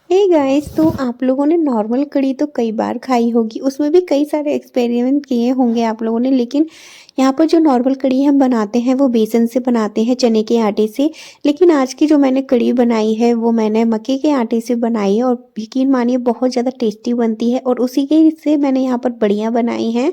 Hey guys, तो आप लोगों ने नॉर्मल कढ़ी तो कई बार खाई होगी। उसमें भी कई सारे एक्सपेरिमेंट किए होंगे आप लोगों ने। लेकिन यहाँ पर जो नॉर्मल कढ़ी हम बनाते हैं वो बेसन से बनाते हैं, चने के आटे से। लेकिन आज की जो मैंने कढ़ी बनाई है वो मैंने मक्के के आटे से बनाई है, और यकीन मानिए बहुत ज़्यादा टेस्टी बनती है। और उसी के से मैंने यहाँ पर बड़ियाँ बनाई हैं।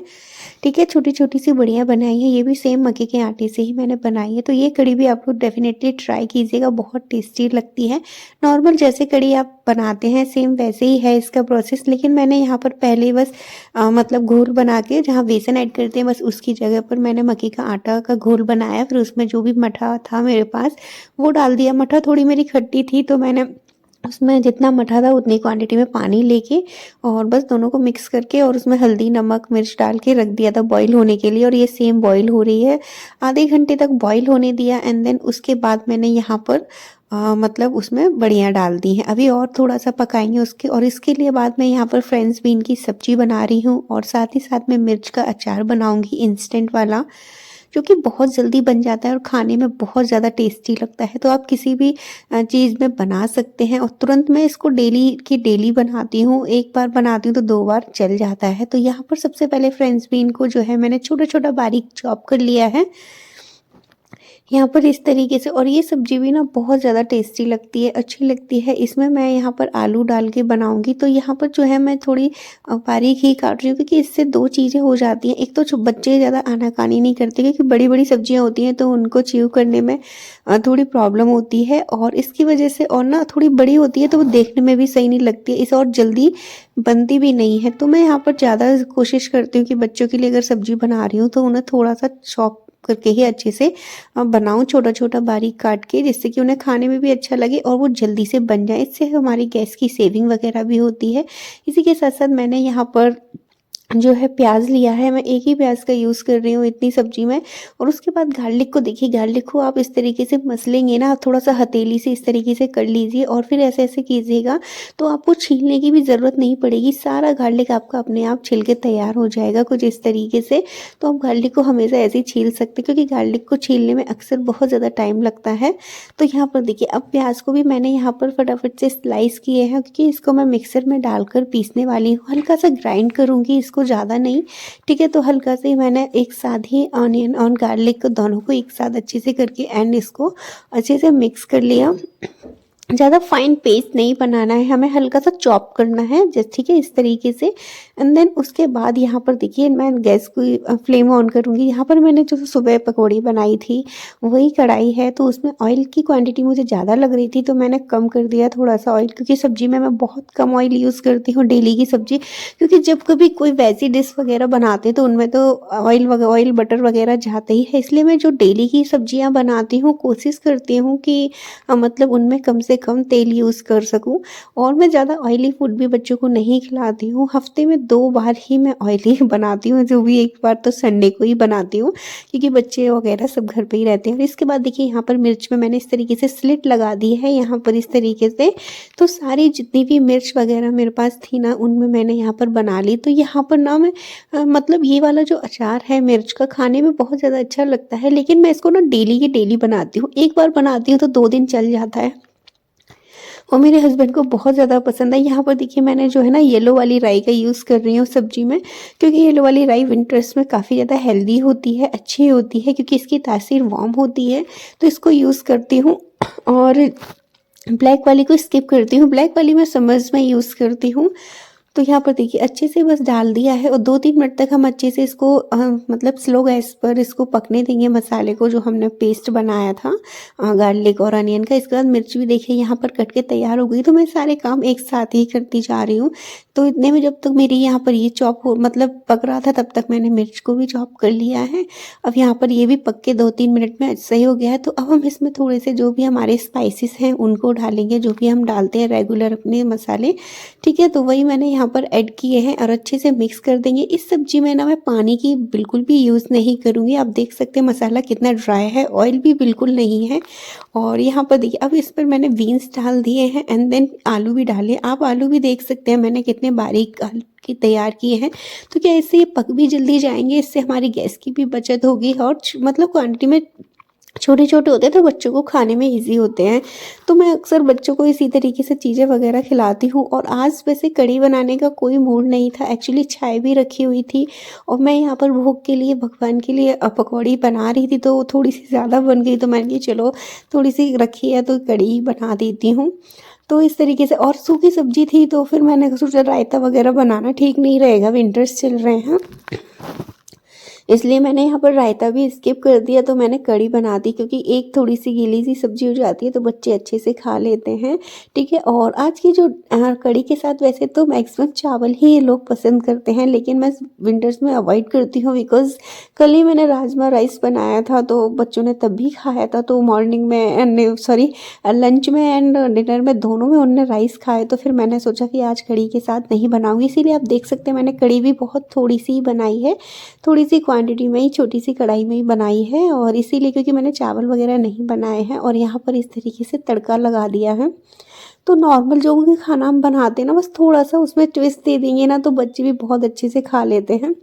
ठीक है, छोटी-छोटी सी बड़ियाँ बनाई हैं, ये भी सेम मक्के के आटे से ही मैंने बनाई है। तो ये कढ़ी भी आप लोग डेफ़िनेटली ट्राई कीजिएगा, बहुत टेस्टी लगती है। नॉर्मल जैसे कढ़ी आप बनाते हैं सेम वैसे ही है इसका प्रोसेस। लेकिन मैंने यहाँ पर पहले बस मतलब घोल बना के, जहाँ बेसन ऐड करते हैं बस उसकी जगह पर मैंने मक्के का आटा का घोल बनाया। फिर उसमें जो भी मठा था मेरे पास वो डाल दिया। मठा थोड़ी मेरी खट्टी थी तो मैंने उसमें जितना मठा था उतनी क्वांटिटी में पानी लेके और बस दोनों को मिक्स करके और उसमें हल्दी, नमक, मिर्च डाल के रख दिया था बॉईल होने के लिए। और ये सेम बॉईल हो रही है। आधे घंटे तक बॉईल होने दिया एंड देन उसके बाद मैंने यहाँ पर मतलब उसमें बड़ियाँ डाल दी हैं। अभी और थोड़ा-सा पकाएँगे उसके, और इसके लिए बाद मैं यहाँ पर फ्रेंच बीन की सब्ज़ी बना रही हूँ, और साथ ही साथ मैं मिर्च का अचार बनाऊँगी इंस्टेंट वाला, जो कि बहुत जल्दी बन जाता है और खाने में बहुत ज़्यादा टेस्टी लगता है। तो आप किसी भी चीज़ में बना सकते हैं, और तुरंत मैं इसको डेली की डेली बनाती हूँ। एक बार बनाती हूँ तो 2 बार चल जाता है। तो यहाँ पर सबसे पहले फ्रेंच बीन को जो है मैंने छोटा-छोटा बारीक चॉप कर लिया है। यहाँ पर इस तरीके से, और ये सब्ज़ी भी ना बहुत ज़्यादा टेस्टी लगती है, अच्छी लगती है। इसमें मैं यहाँ पर आलू डाल के बनाऊँगी, तो यहाँ पर जो है मैं थोड़ी बारीक ही काट रही हूँ, क्योंकि इससे 2 चीज़ें हो जाती हैं। एक तो जो बच्चे ज़्यादा आनाकानी नहीं करते, क्योंकि बड़ी-बड़ी सब्ज़ियाँ होती हैं तो उनको च्यू करने में थोड़ी प्रॉब्लम होती है, और इसकी वजह से, और ना थोड़ी बड़ी होती है तो वो देखने में भी सही नहीं लगती है, इसे और जल्दी बनती भी नहीं है। तो मैं यहाँ पर ज़्यादा कोशिश करती हूँ कि बच्चों के लिए अगर सब्ज़ी बना रही हूँ तो उन्हें थोड़ा-सा चॉप करके ही अच्छे से बनाऊँ, छोटा-छोटा बारीक काट के, जिससे कि उन्हें खाने में भी अच्छा लगे और वो जल्दी से बन जाए। इससे हमारी गैस की सेविंग वगैरह भी होती है। इसी के साथ-साथ मैंने यहाँ पर जो है प्याज़ लिया है, मैं एक ही प्याज़ का यूज़ कर रही हूँ इतनी सब्ज़ी में। और उसके बाद गार्लिक को देखिए, गार्लिक को आप इस तरीके से मसलेंगे ना, थोड़ा-सा हथेली से इस तरीके से कर लीजिए और फिर ऐसे-ऐसे कीजिएगा, तो आपको छीलने की भी ज़रूरत नहीं पड़ेगी। सारा गार्लिक आपका अपने आप छिल के तैयार हो जाएगा कुछ इस तरीके से। तो आप गार्लिक को हमेशा ऐसे ही छील सकते हैं, क्योंकि गार्लिक को छीलने में अक्सर बहुत ज़्यादा टाइम लगता है। तो यहाँ पर देखिए, अब प्याज़ को भी मैंने यहाँ पर फटाफट से स्लाइस किए हैं, क्योंकि इसको मैं मिक्सर में डालकर पीसने वाली हूँ। हल्का-सा ग्राइंड करूँगी इसको, ज़्यादा नहीं, ठीक है? तो हल्का से मैंने एक साथ ही ऑनियन और गार्लिक को, दोनों को एक साथ अच्छे से करके एंड इसको अच्छे से मिक्स कर लिया। ज़्यादा फाइन पेस्ट नहीं बनाना है हमें, हल्का-सा चॉप करना है जस्ट, ठीक है? इस तरीके से। एंड देन उसके बाद यहाँ पर देखिए, मैं गैस की फ्लेम ऑन करूँगी। यहाँ पर मैंने जो सुबह पकौड़ी बनाई थी, वही कढ़ाई है, तो उसमें ऑयल की क्वांटिटी मुझे ज़्यादा लग रही थी, तो मैंने कम कर दिया थोड़ा-सा ऑयल, क्योंकि सब्ज़ी में मैं बहुत कम ऑयल यूज़ करती हूँ डेली की सब्ज़ी। क्योंकि जब कभी कोई वैसी डिश वगैरह बनाते हैं तो उनमें तो ऑयल बटर वगैरह जाता ही है। इसलिए मैं जो डेली की सब्ज़ियाँ बनाती हूँ, कोशिश करती हूँ कि मतलब उनमें कम से कम तेल यूज़ कर सकूँ। और मैं ज़्यादा ऑयली फूड भी बच्चों को नहीं खिलाती हूँ। हफ़्ते में 2 बार ही मैं ऑयली बनाती हूँ, जो भी एक बार तो संडे को ही बनाती हूँ, क्योंकि बच्चे वगैरह सब घर पे ही रहते हैं। और इसके बाद देखिए, यहाँ पर मिर्च में मैंने इस तरीके से स्लिट लगा दी है, यहाँ पर इस तरीके से। तो सारी जितनी भी मिर्च वगैरह मेरे पास थी ना, उनमें मैंने यहाँ पर बना ली। तो यहाँ पर ना मैं मतलब ये वाला जो अचार है मिर्च का, खाने में बहुत ज़्यादा अच्छा लगता है, लेकिन मैं इसको ना डेली की डेली बनाती हूँ। एक बार बनाती हूँ तो 2 दिन चल जाता है, और मेरे हस्बैंड को बहुत ज़्यादा पसंद है। यहाँ पर देखिए, मैंने जो है ना येलो वाली राई का यूज़ कर रही हूँ सब्ज़ी में, क्योंकि येलो वाली राई विंटर्स में काफ़ी ज़्यादा हेल्दी होती है, अच्छी होती है, क्योंकि इसकी तासीर वार्म होती है, तो इसको यूज़ करती हूँ। और ब्लैक वाली को स्किप करती हूँ, ब्लैक वाली मैं समर्स में यूज़ करती हूँ। तो यहाँ पर देखिए, अच्छे से बस डाल दिया है, और 2-3 मिनट तक हम अच्छे से इसको मतलब स्लो गैस पर इसको पकने देंगे, मसाले को जो हमने पेस्ट बनाया था गार्लिक और अनियन का। इसके बाद मिर्च भी देखिए यहाँ पर कट के तैयार हो गई। तो मैं सारे काम एक साथ ही करती जा रही हूँ। तो इतने में जब तक मेरी यहाँ पर ये चॉप हो मतलब पक रहा था, तब तक मैंने मिर्च को भी चॉप कर लिया है। अब यहाँ पर ये भी पक के 2-3 मिनट में सही हो गया है। तो अब हम इसमें थोड़े से जो भी हमारे स्पाइसेस हैं उनको डालेंगे, जो भी हम डालते हैं रेगुलर अपने मसाले, ठीक है? तो वही मैंने यहाँ पर ऐड किए हैं, और अच्छे से मिक्स कर देंगे। इस सब्जी में ना मैं पानी की बिल्कुल भी यूज़ नहीं करूँगी। आप देख सकते हैं मसाला कितना ड्राई है, ऑयल भी बिल्कुल नहीं है। और यहाँ पर देखिए, अब इस पर मैंने बीन्स डाल दिए हैं एंड देन आलू भी डाले। आप आलू भी देख सकते हैं मैंने कितने बारीक आलू की तैयार किए हैं। तो क्या इससे ये पक भी जल्दी जाएँगे, इससे हमारी गैस की भी बचत होगी, और मतलब क्वांटिटी में छोटे छोटे होते हैं तो बच्चों को खाने में इजी होते हैं। तो मैं अक्सर बच्चों को इसी तरीके से चीज़ें वगैरह खिलाती हूँ। और आज वैसे कढ़ी बनाने का कोई मूड नहीं था, एक्चुअली चाय भी रखी हुई थी और मैं यहाँ पर भोग के लिए भगवान के लिए पकौड़ी बना रही थी, तो थोड़ी सी ज़्यादा बन गई, तो मैंने कहा चलो थोड़ी सी रखी है तो कढ़ी बना देती हूँ। तो इस तरीके से, और सूखी सब्जी थी तो फिर मैंने सोचा रायता वगैरह बनाना ठीक नहीं रहेगा, विंटर्स चल रहे हैं, इसलिए मैंने यहाँ पर रायता भी स्किप कर दिया। तो मैंने कढ़ी बना दी, क्योंकि एक थोड़ी सी गीली सी सब्जी हो जाती है तो बच्चे अच्छे से खा लेते हैं। ठीक है, और आज की जो कढ़ी के साथ वैसे तो मैक्सिमम चावल ही ये लोग पसंद करते हैं, लेकिन मैं विंटर्स में अवॉइड करती हूँ, बिकॉज कल ही मैंने राजमा राइस बनाया था तो बच्चों ने तब भी खाया था। तो मॉर्निंग में सॉरी लंच में एंड डिनर में दोनों में उन्होंने राइस खाए, तो फिर मैंने सोचा कि आज कढ़ी के साथ नहीं बनाऊँगी। इसीलिए आप देख सकते हैं मैंने कढ़ी भी बहुत थोड़ी सी ही बनाई है, थोड़ी सी क्वांटिटी में ही, छोटी सी कढ़ाई में ही बनाई है, और इसीलिए क्योंकि मैंने चावल वगैरह नहीं बनाए हैं। और यहाँ पर इस तरीके से तड़का लगा दिया है। तो नॉर्मल जो भी खाना हम बनाते हैं ना, बस थोड़ा सा उसमें ट्विस्ट दे देंगे ना तो बच्चे भी बहुत अच्छे से खा लेते हैं।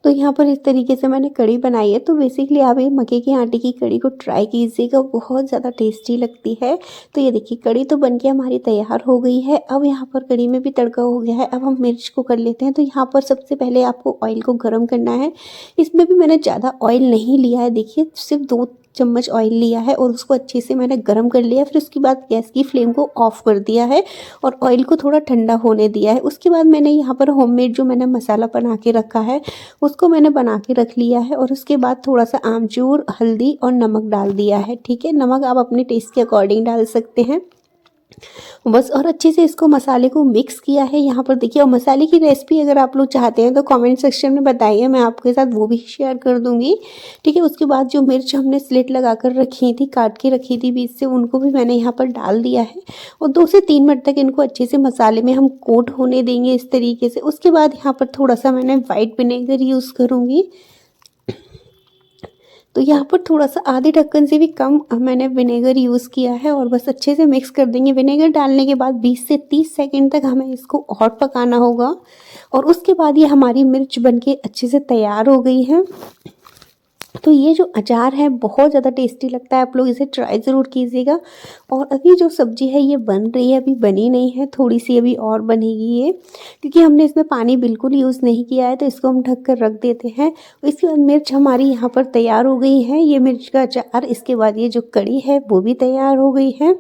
तो यहाँ पर इस तरीके से मैंने कढ़ी बनाई है। तो बेसिकली आप ये मक्के के आटे की कढ़ी को ट्राई कीजिएगा, बहुत ज़्यादा टेस्टी लगती है। तो ये देखिए कढ़ी तो बनके हमारी तैयार हो गई है। अब यहाँ पर कढ़ी में भी तड़का हो गया है। अब हम मिर्च को कर लेते हैं। तो यहाँ पर सबसे पहले आपको ऑयल को गर्म करना है। इसमें भी मैंने ज़्यादा ऑयल नहीं लिया है, देखिए सिर्फ 2 चम्मच ऑयल लिया है और उसको अच्छे से मैंने गर्म कर लिया। फिर उसके बाद गैस की फ्लेम को ऑफ कर दिया है और ऑयल को थोड़ा ठंडा होने दिया है। उसके बाद मैंने यहाँ पर होममेड जो मैंने मसाला बना के रखा है उसको मैंने बना के रख लिया है। और उसके बाद थोड़ा सा आमचूर, हल्दी और नमक डाल दिया है। ठीक है, नमक आप अपने टेस्ट के अकॉर्डिंग डाल सकते हैं बस। और अच्छे से इसको मसाले को मिक्स किया है यहाँ पर देखिए। और मसाले की रेसिपी अगर आप लोग चाहते हैं तो कमेंट सेक्शन में बताइए, मैं आपके साथ वो भी शेयर कर दूँगी। ठीक है, उसके बाद जो मिर्च हमने स्लिट लगा कर रखी थी, काट के रखी थी बीच से, उनको भी मैंने यहाँ पर डाल दिया है। और 2 से 3 मिनट तक इनको अच्छे से मसाले में हम कोट होने देंगे इस तरीके से। उसके बाद यहाँ पर थोड़ा सा मैंने वाइट विनेगर यूज़ करूँगी। तो यहाँ पर थोड़ा सा आधे ढक्कन से भी कम मैंने विनेगर यूज़ किया है और बस अच्छे से मिक्स कर देंगे। विनेगर डालने के बाद 20 से 30 सेकंड तक हमें इसको और पकाना होगा। और उसके बाद ये हमारी मिर्च बनके अच्छे से तैयार हो गई है। तो ये जो अचार है बहुत ज़्यादा टेस्टी लगता है, आप लोग इसे ट्राई ज़रूर कीजिएगा। और अभी जो सब्ज़ी है ये बन रही है, अभी बनी नहीं है, थोड़ी सी अभी और बनेगी ये, क्योंकि हमने इसमें पानी बिल्कुल यूज़ नहीं किया है। तो इसको हम ढक कर रख देते हैं। इसके बाद मिर्च हमारी यहाँ पर तैयार हो गई है, ये मिर्च का अचार। इसके बाद ये जो कढ़ी है वो भी तैयार हो गई है।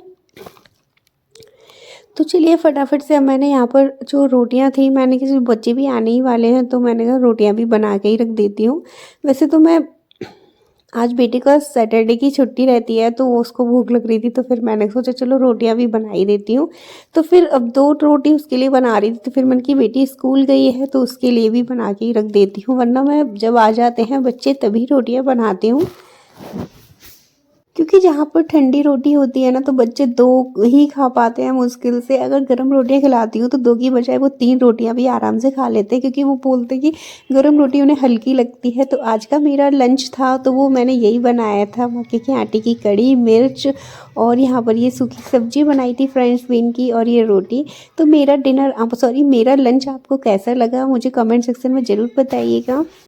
तो चलिए फटाफट से अब मैंने यहाँ पर जो रोटियाँ थी, मैंने किसी बच्चे भी आने ही वाले हैं तो मैंने कहा रोटियाँ भी बना के ही रख देती हूँ। वैसे तो मैं आज बेटे का सैटरडे की छुट्टी रहती है तो वो उसको भूख लग रही थी, तो फिर मैंने सोचा चलो रोटियां भी बना ही देती हूँ। तो फिर अब 2 रोटी उसके लिए बना रही थी, तो फिर मैंने की बेटी स्कूल गई है तो उसके लिए भी बना के ही रख देती हूँ, वरना मैं जब आ जाते हैं बच्चे तभी रोटियां बनाती हूँ। क्योंकि जहाँ पर ठंडी रोटी होती है ना तो बच्चे 2 ही खा पाते हैं मुश्किल से। अगर गर्म रोटियां खिलाती हूँ तो 2 की बजाय वो 3 रोटियां भी आराम से खा लेते हैं, क्योंकि वो बोलते हैं कि गर्म रोटी उन्हें हल्की लगती है। तो आज का मेरा लंच था तो वो मैंने यही बनाया था, मक्के के आटे की कढ़ी, मिर्च और यहाँ पर ये सूखी सब्जी बनाई थी फ्रेंच बीन की, और ये रोटी। तो मेरा लंच आपको कैसा लगा मुझे कमेंट सेक्शन में ज़रूर बताइएगा।